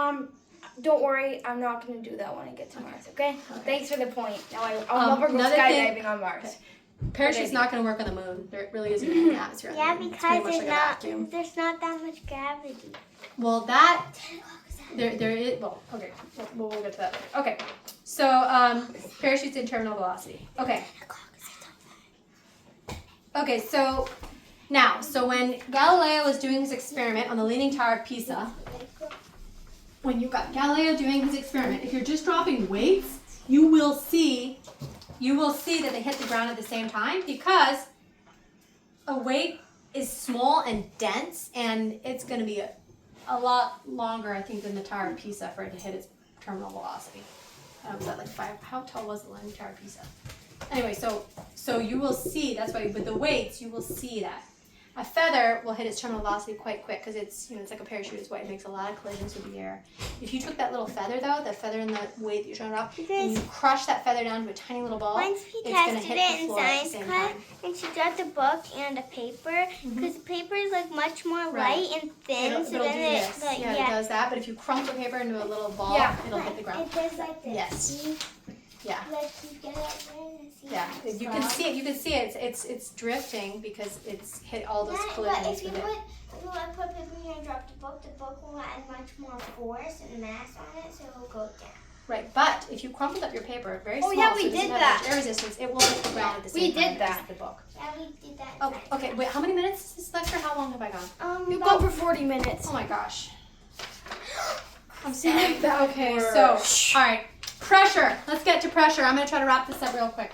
don't worry, I'm not going to do that when I get to Mars, okay? Thanks for the point. Now I'll never go skydiving on Mars. Okay. Parachute's not going to work on the moon. There really isn't any atmosphere on the moon. Yeah, because there's not that much gravity. Well, there is, okay, we'll get to that later. Okay, so parachutes in terminal velocity. Okay, so now, when Galileo was doing his experiment on the Leaning Tower of Pisa, when you've got Galileo doing his experiment, if you're just dropping weights, you will see that they hit the ground at the same time, because a weight is small and dense, and it's going to be a lot longer, I think, than the Tower of Pisa for it to hit its terminal velocity. Was that like 5? How tall was the Leaning Tower of Pisa? Anyway, so you will see, that's why with the weights, you will see that. A feather will hit its terminal velocity quite quick because it's, it's like a parachute is why it makes a lot of collisions with the air. If you took that little feather though, the feather in the weight that you're showing up, and you crush that feather down to a tiny little ball, Once we it's going to tested hit it the in floor at the science same class, time. and she got the book and a paper, because the paper is like much more light and thin, It'll so do then this. it, like, It does that, but if you crumple the paper into a little ball, it'll hit the ground. It does like this. Yes. See? Yeah. Like you get it there and see Yeah, it you can see it. You can see it. It's drifting because it's hit all those But collisions if you with it. put paper here and drop the book will add much more force and mass on it, so it will go down. Right, but if you crumpled up your paper very small, yeah, so we it doesn't did have much that. air resistance, it will hit the ground at the same We time did that. as the book. Yeah, we did that. Oh, okay. Wait, how many minutes is this lecture? How long have I gone? You've gone for 40 minutes. Oh my gosh. I'm sorry. Okay, so all right, pressure. Let's get to pressure. I'm gonna try to wrap this up real quick.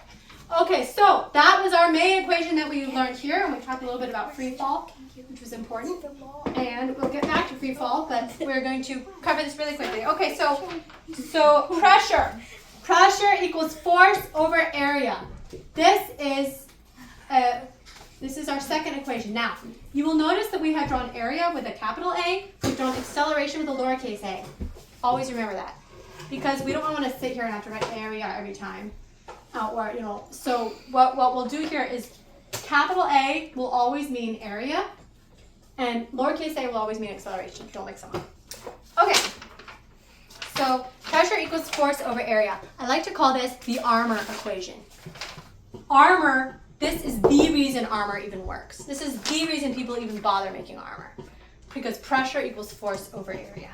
Okay, so that was our main equation that we learned here, and we talked a little bit about free fall, which was important. And we'll get back to free fall, but we're going to cover this really quickly. Okay, so pressure. Pressure equals force over area. This is our second equation. Now, you will notice that we have drawn area with a capital A. We've drawn acceleration with a lowercase a. Always remember that, because we don't want to sit here and have to write area every time. So what we'll do here is capital A will always mean area, and lowercase a will always mean acceleration. Don't mix them up. Okay. So pressure equals force over area. I like to call this the armor equation. Armor, this is the reason armor even works. This is the reason people even bother making armor, because pressure equals force over area.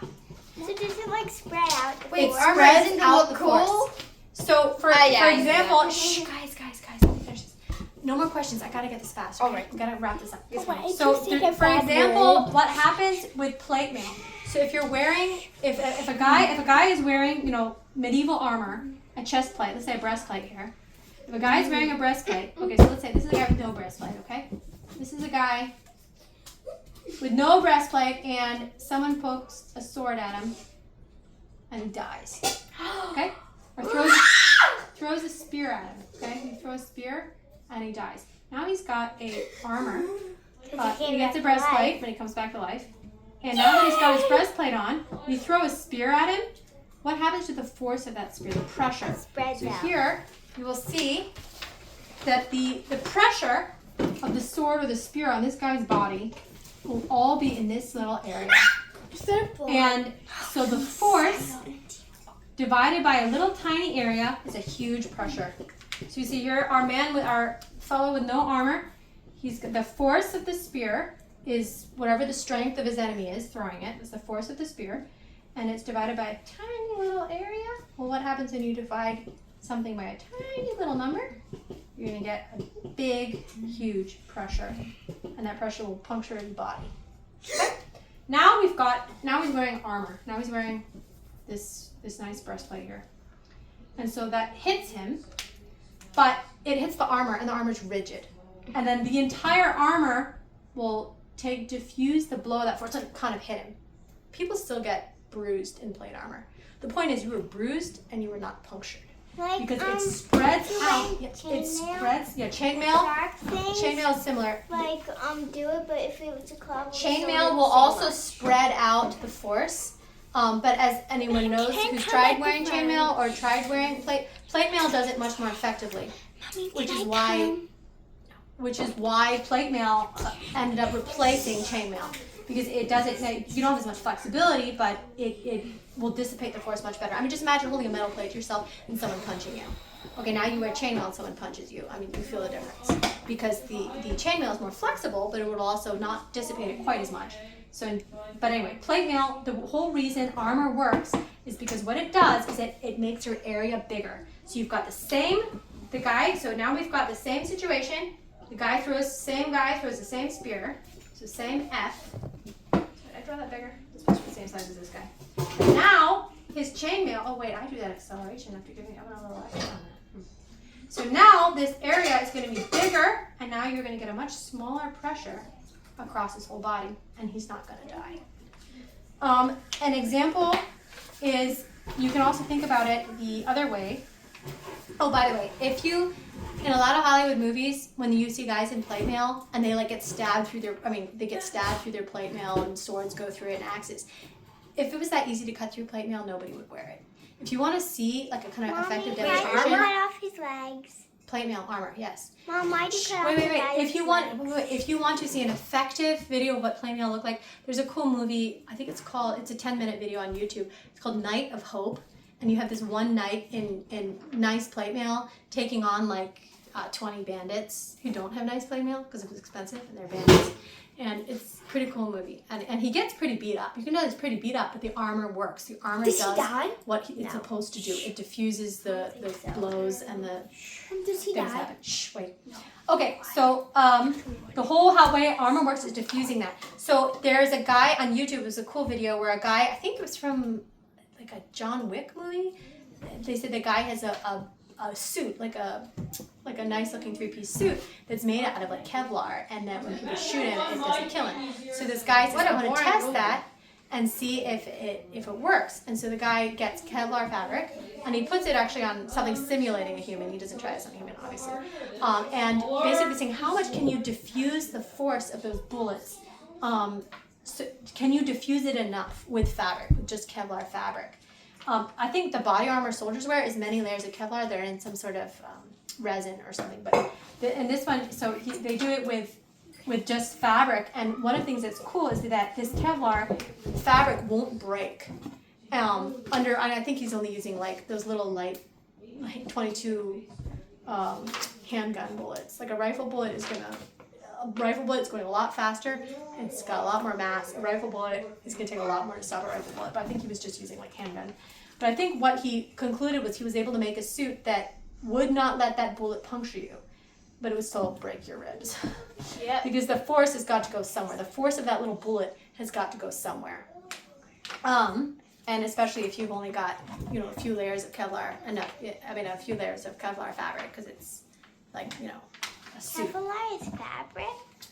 So does it like spread out? It armor spreads isn't out the cool? force. So for example, shh, guys, let me finish this. No more questions. I gotta get this fast. Okay? All right. We gotta wrap this up. why So did you say for bad example, word? what happens with plate mail? So if you're wearing, if a guy is wearing, medieval armor, a chest plate, let's say a breastplate here. If a guy is wearing a breastplate, okay, so let's say this is a guy with no breastplate, okay? This is a guy with no breastplate, and someone pokes a sword at him, and he dies. Okay? Or throws a spear at him. Okay? He throws a spear and he dies. Now he's got a armor. He gets a breastplate when he comes back to life. And now that he's got his breastplate on, you throw a spear at him. What happens to the force of that spear? The pressure. Spreads out. Here you will see that the pressure of the sword or the spear on this guy's body will all be in this little area. And so the force divided by a little tiny area is a huge pressure. So you see here, our fellow with no armor, the force of the spear is whatever the strength of his enemy is throwing it. It's the force of the spear, and it's divided by a tiny little area. Well, what happens when you divide something by a tiny little number? You're gonna get a big, huge pressure, and that pressure will puncture his body. Okay? Now he's wearing armor. Now he's wearing this nice breastplate here. And so that hits him, but it hits the armor, and the armor's rigid. And then the entire armor will diffuse the blow of that force and kind of hit him. People still get bruised in plate armor. The point is you were bruised and you were not punctured. Because it spreads out. It spreads. Yeah, chainmail. Chainmail is similar. Do it, but if it was a club. Chainmail will also spread out the force. But as anyone knows who's tried wearing chainmail or tried wearing plate mail does it much more effectively, which is why plate mail ended up replacing chainmail, because it doesn't. You don't have as much flexibility, but it will dissipate the force much better. I mean, just imagine holding a metal plate to yourself and someone punching you. Okay, now you wear chainmail and someone punches you. I mean, you feel the difference because the chainmail is more flexible, but it would also not dissipate it quite as much. But anyway, plate mail, the whole reason armor works is because what it does is it makes your area bigger. So you've got so now we've got the same situation. The same guy throws the same spear, so same F. Did I draw that bigger? It's supposed to be the same size as this guy. Now, his chainmail, oh wait, I do that acceleration after giving a little extra on that. So now this area is going to be bigger, and now you're going to get a much smaller pressure across his whole body, and he's not going to die. An example is, you can also think about it the other way. Oh, by the way, In a lot of Hollywood movies, when you see guys in plate mail and they like get stabbed through they get stabbed through their plate mail and swords go through it and axes. If it was that easy to cut through plate mail, nobody would wear it. If you want to see like a kind of effective demonstration, cut off his legs. Plate mail armor, yes. Mom, why do you cut off his Wait. legs? If you want to see an effective video of what plate mail look like, there's a cool movie. I think it's a 10-minute video on YouTube. It's called Night of Hope, and you have this one knight in nice plate mail taking on like 20 bandits who don't have nice plate mail because it was expensive and they're bandits. And it's a pretty cool movie. And he gets pretty beat up. You can know he's pretty beat up, but the armor works. The armor does what it's supposed to do. It diffuses the blows and the Does he things die? happen. Shh, wait. Okay, so the whole way armor works is diffusing that. So there's a guy on YouTube, it was a cool video where a guy, I think it was from like a John Wick movie. They said the guy has a suit, like a nice looking 3-piece suit that's made out of like Kevlar, and that when people shoot him, it doesn't kill him. So this guy says, I'm going to test that and see if it works. And so the guy gets Kevlar fabric and he puts it actually on something simulating a human. He doesn't try this on a human, obviously. And basically saying, how much can you diffuse the force of those bullets? So can you diffuse it enough with fabric, with just Kevlar fabric? I think the body armor soldiers wear is many layers of Kevlar. They're in some sort of resin or something. But in this one, they do it with just fabric. And one of the things that's cool is that this Kevlar fabric won't break. I think he's only using like those little light, like 22 handgun bullets. Like a rifle bullet is going a lot faster. It's got a lot more mass. A rifle bullet is going to take a lot more to stop a rifle bullet. But I think he was just using like handgun. But I think what he concluded was he was able to make a suit that would not let that bullet puncture you, but it would still break your ribs. Yeah. Because the force has got to go somewhere. The force of that little bullet has got to go somewhere. And especially if you've only got, a few layers of Kevlar, a few layers of Kevlar fabric, because it's like, a suit. Kevlar is fabric?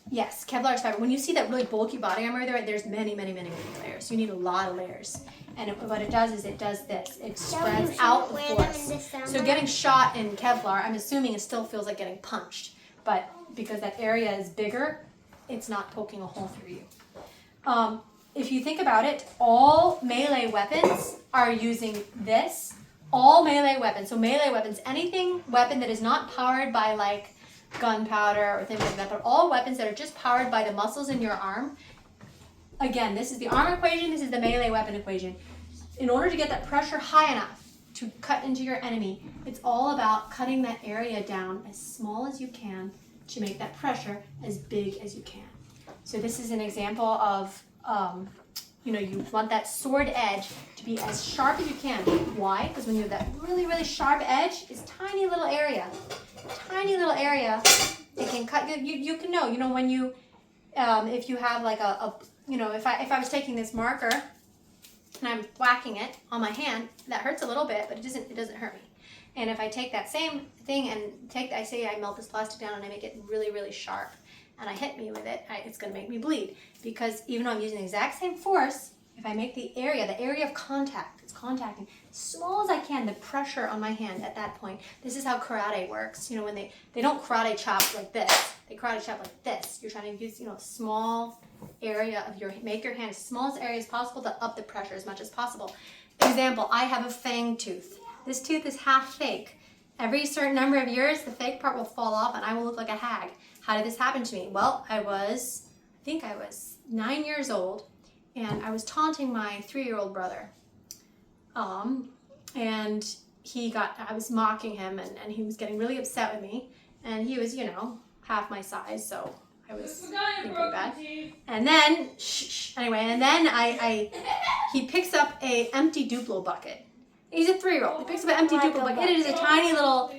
Yes, Kevlar is fabric. When you see that really bulky body armor there's many, many, many, many layers. You need a lot of layers. And what it does is it does this. It spreads out the force. So getting shot in Kevlar, I'm assuming it still feels like getting punched. But because that area is bigger, it's not poking a hole through you. If you think about it, all melee weapons are using this. All melee weapons. So melee weapons, weapon that is not powered by like gunpowder or things like that, but all weapons that are just powered by the muscles in your arm. Again, this is the armor equation, this is the melee weapon equation. In order to get that pressure high enough to cut into your enemy, it's all about cutting that area down as small as you can to make that pressure as big as you can. So this is an example of, you want that sword edge to be as sharp as you can. Why? Because when you have that really, really sharp edge, it's tiny little area. It can cut you can know when you if you have like if I was taking this marker and I'm whacking it on my hand, that hurts a little bit, but it doesn't hurt me. And if I take that same thing and I melt this plastic down and I make it really, really sharp and I hit me with it, it's going to make me bleed, because even though I'm using the exact same force, if I make the area of contact, it's contacting as small as I can, the pressure on my hand at that point. This is how karate works. When they don't karate chop like this, they karate chop like this. You're trying to use, a small area make your hand as small as area as possible to up the pressure as much as possible. Example, I have a fang tooth. This tooth is half fake. Every certain number of years, the fake part will fall off and I will look like a hag. How did this happen to me? Well, I think I was 9 years old, and I was taunting my 3-year-old brother. And I was mocking him, and he was getting really upset with me. And he was, half my size, so I was being pretty bad. And then, he picks up a empty Duplo bucket. He's a 3-year-old. He picks up an empty Duplo bucket. It is a tiny little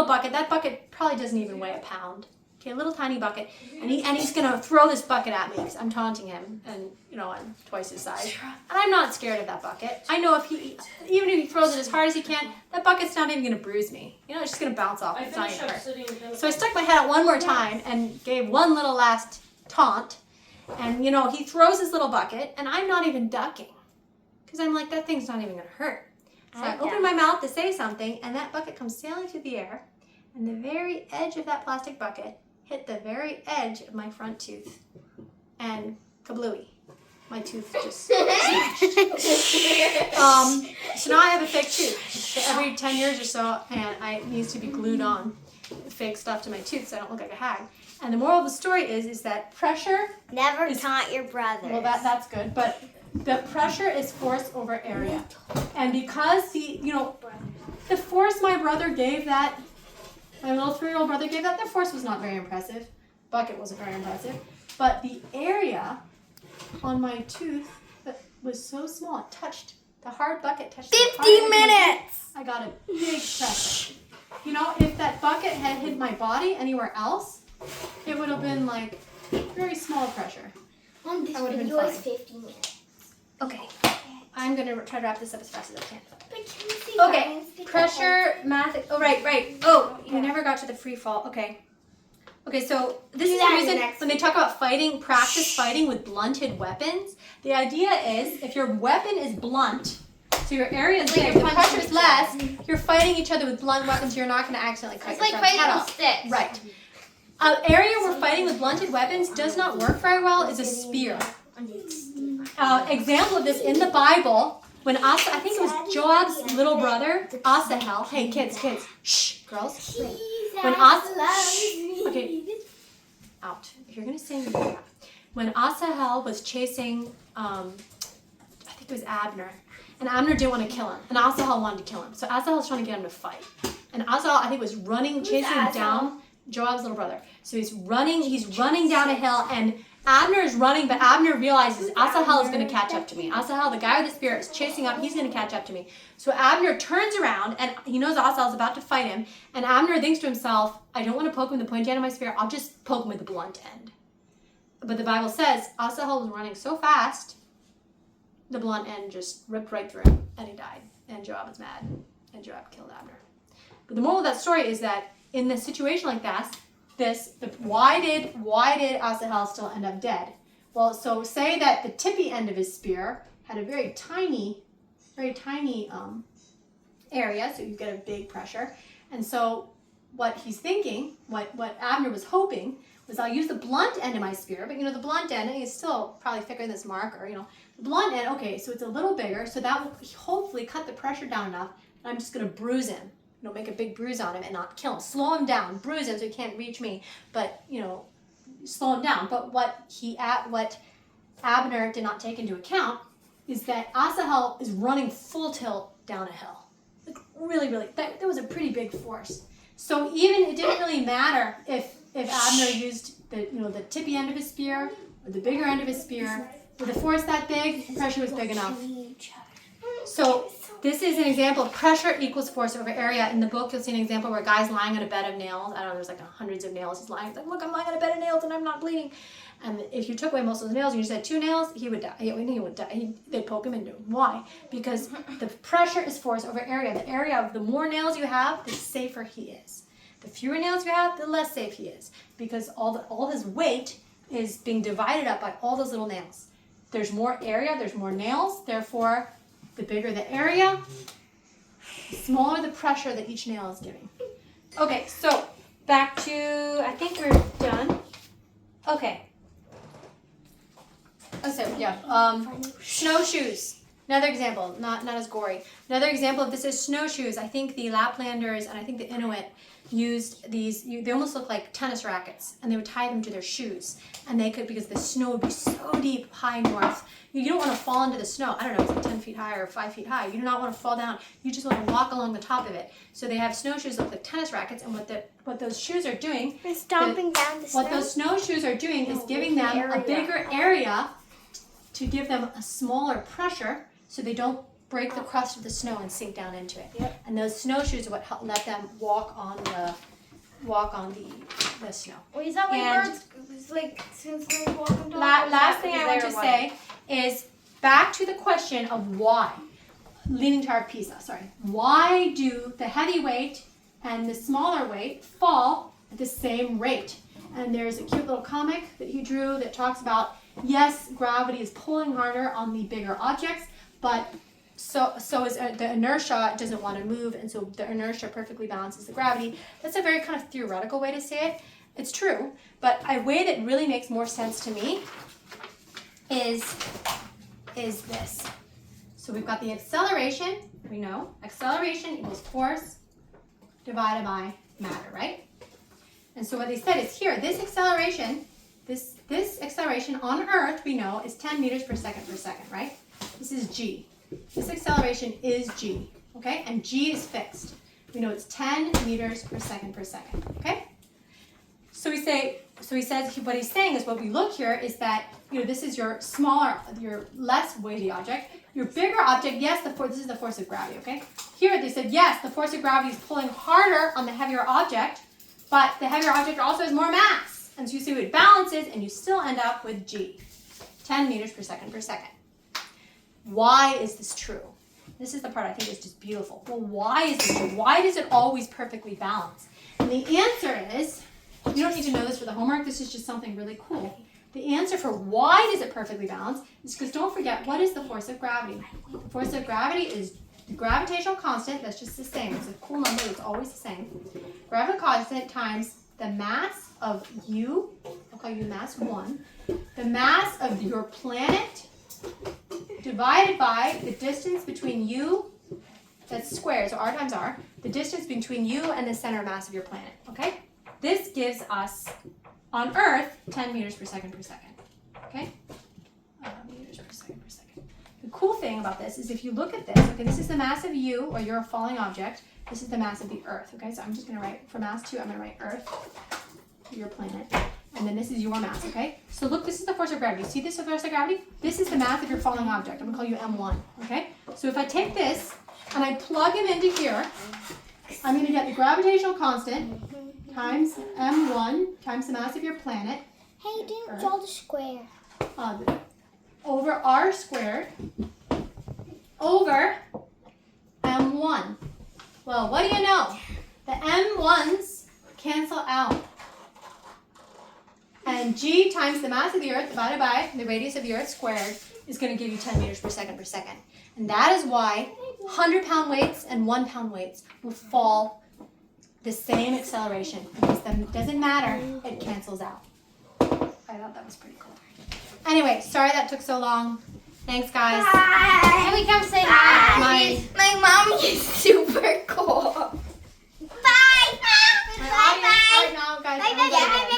bucket. That bucket probably doesn't even weigh a pound. Okay, a little tiny bucket, and he's gonna throw this bucket at me because I'm taunting him, and I'm twice his size, and I'm not scared of that bucket. I know even if he throws it as hard as he can, that bucket's not even gonna bruise me. It's just gonna bounce off. It's not even hurt. So I stuck my head out one more time and gave one little last taunt, and he throws his little bucket, and I'm not even ducking because I'm like, that thing's not even gonna hurt. So I open my mouth to say something, and that bucket comes sailing through the air. and the very edge of that plastic bucket hit the very edge of my front tooth, and kablooey. My tooth just smashed. So now I have a fake tooth. Every 10 years or so, and it needs to be glued on fake stuff to my tooth so I don't look like a hag. And the moral of the story is that pressure Never taunt your brothers. Well, that's good, but the pressure is force over area. And because the force my brother gave that, my little 3-year-old brother gave that, the force was not very impressive. Bucket wasn't very impressive. But the area on my tooth that was so small, it touched, the hard bucket touched 50 minutes! I got a big pressure. If that bucket had hit my body anywhere else, it would have been like very small pressure. On this I would've been video is fine. 50 minutes. Okay, I'm gonna try to wrap this up as fast as I can. But can we see Okay, guys? pressure, math. Oh, right. Oh, we never got to the free fall. Okay, so this Do is that the in the reason next when they talk about practice fighting with blunted weapons. The idea is if your weapon is blunt, so your area is big, the pressure is less, you're fighting each other with blunt weapons, you're not going to accidentally cut It's your like friend's head fighting off. with sticks. Right. An area where fighting with blunted weapons does not work very well is a spear. Example of this in the Bible, when I think it was Joab's little brother, Asahel. Hey, kids, shh, girls. When okay, out. If you're gonna sing, when Asahel was chasing, I think it was Abner, and Abner didn't want to kill him, and Asahel wanted to kill him. So Asahel's trying to get him to fight, and Asahel I think was chasing him down. Joab's little brother. So he's running down a hill, and Abner is running, but Abner realizes Asahel is going to catch up to me. Asahel, the guy with the spear, is chasing up. He's going to catch up to me. So Abner turns around, and he knows Asahel is about to fight him. And Abner thinks to himself, I don't want to poke him with the pointy end of my spear. I'll just poke him with the blunt end. But the Bible says Asahel was running so fast, the blunt end just ripped right through him, and he died. And Joab was mad, and Joab killed Abner. But the moral of that story is that in a situation like that, why did Asahel still end up dead? Well, so say that the tippy end of his spear had a very tiny area, so you get a big pressure. And so what he's thinking, what Abner was hoping, was I'll use the blunt end of my spear, but the blunt end is still probably thicker than this marker, the blunt end, okay, so it's a little bigger, so that will hopefully cut the pressure down enough, and I'm just going to bruise him. Make a big bruise on him and not kill him. Slow him down, bruise him so he can't reach me, but, slow him down. But what Abner did not take into account is that Asahel is running full tilt down a hill. Like really, that was a pretty big force. So even it didn't really matter if Abner used the tippy end of his spear or the bigger end of his spear. With a force that big, the pressure was big enough. So this is an example of pressure equals force over area. In the book, you'll see an example where a guy's lying on a bed of nails. I don't know, there's like hundreds of nails. He's lying. He's like, look, I'm lying on a bed of nails and I'm not bleeding. And if you took away most of those nails and you just had 2 nails, he would die. He would die. They'd poke him into him. Why? Because the pressure is force over area. The area of the more nails you have, the safer he is. The fewer nails you have, the less safe he is. Because all his weight is being divided up by all those little nails. There's more area, there's more nails, therefore the bigger the area, the smaller the pressure that each nail is giving. Okay, so back to, I think we're done. Okay. Oh, so yeah, snowshoes. Another example, not as gory. Another example of this is snowshoes. I think the Laplanders and I think the Inuit used these, they almost look like tennis rackets, and they would tie them to their shoes. And they could, because the snow would be so deep high north, you don't want to fall into the snow. I don't know, it's like 10 feet high or 5 feet high. You do not want to fall down. You just want to walk along the top of it. So they have snowshoes that look like tennis rackets, and what those shoes are doing, We're stomping down the snow. what those snowshoes are doing is giving them a bigger area to give them a smaller pressure so they don't break the crust of the snow and sink down into it. Yep. And those snowshoes are what let them walk on the snow. Wait, is that why And birds, since they're walking down? Last thing I want to say is back to the question of why, leaning to our pizza, why do the heavy weight and the smaller weight fall at the same rate? And there's a cute little comic that he drew that talks about, yes, gravity is pulling harder on the bigger objects, but so is the inertia doesn't want to move, and so the inertia perfectly balances the gravity. That's a very kind of theoretical way to say it. It's true, but a way that really makes more sense to me is this. So we've got the acceleration. We know acceleration equals force divided by matter, right? And so what they said is here, this acceleration, this acceleration on Earth, we know, is 10 meters per second, right? This is g. This acceleration is g, okay? And g is fixed. We know it's 10 meters per second, okay? So he says, what he's saying is, what we look here is that, this is your smaller, your less weighty object. Your bigger object, yes, this is the force of gravity, okay? Here they said, yes, the force of gravity is pulling harder on the heavier object, but the heavier object also has more mass. And so you see it balances, and you still end up with g, 10 meters per second. Why is this true? This is the part I think is just beautiful. Well, why is this true? Why does it always perfectly balance? And the answer is, you don't need to know this for the homework, this is just something really cool. The answer for why does it perfectly balance is because, don't forget, what is the force of gravity? The force of gravity is the gravitational constant, that's just the same. It's a cool number, it's always the same. Gravitational constant times the mass of you, I'll call you mass 1, the mass of your planet divided by the distance between you, that's squared, so r times r, the distance between you and the center mass of your planet, okay? This gives us, on Earth, 10 meters per second, okay? Meters per second. The cool thing about this is if you look at this, okay, this is the mass of you, or your falling object. This is the mass of the Earth, okay? So I'm just going to write, for mass 2, I'm going to write Earth, your planet. And then this is your mass, okay? So look, this is the force of gravity. See this force of gravity? This is the mass of your falling object. I'm going to call you M1, okay? So if I take this and I plug it into here, I'm going to get the gravitational constant times M1 times the mass of your planet. Hey, you didn't draw the square. Over r squared over M1. Well, what do you know? The M1s cancel out. And g times the mass of the Earth divided by the radius of the Earth squared is going to give you 10 meters per second. And that is why 100-pound weights and 1-pound weights will fall the same acceleration, because it doesn't matter, it cancels out. I thought that was pretty cool. Anyway, sorry that took so long. Thanks, guys. Bye. Can we come say hi? My mom is super cool. Bye. Bye. Bye. Now, guys. Bye.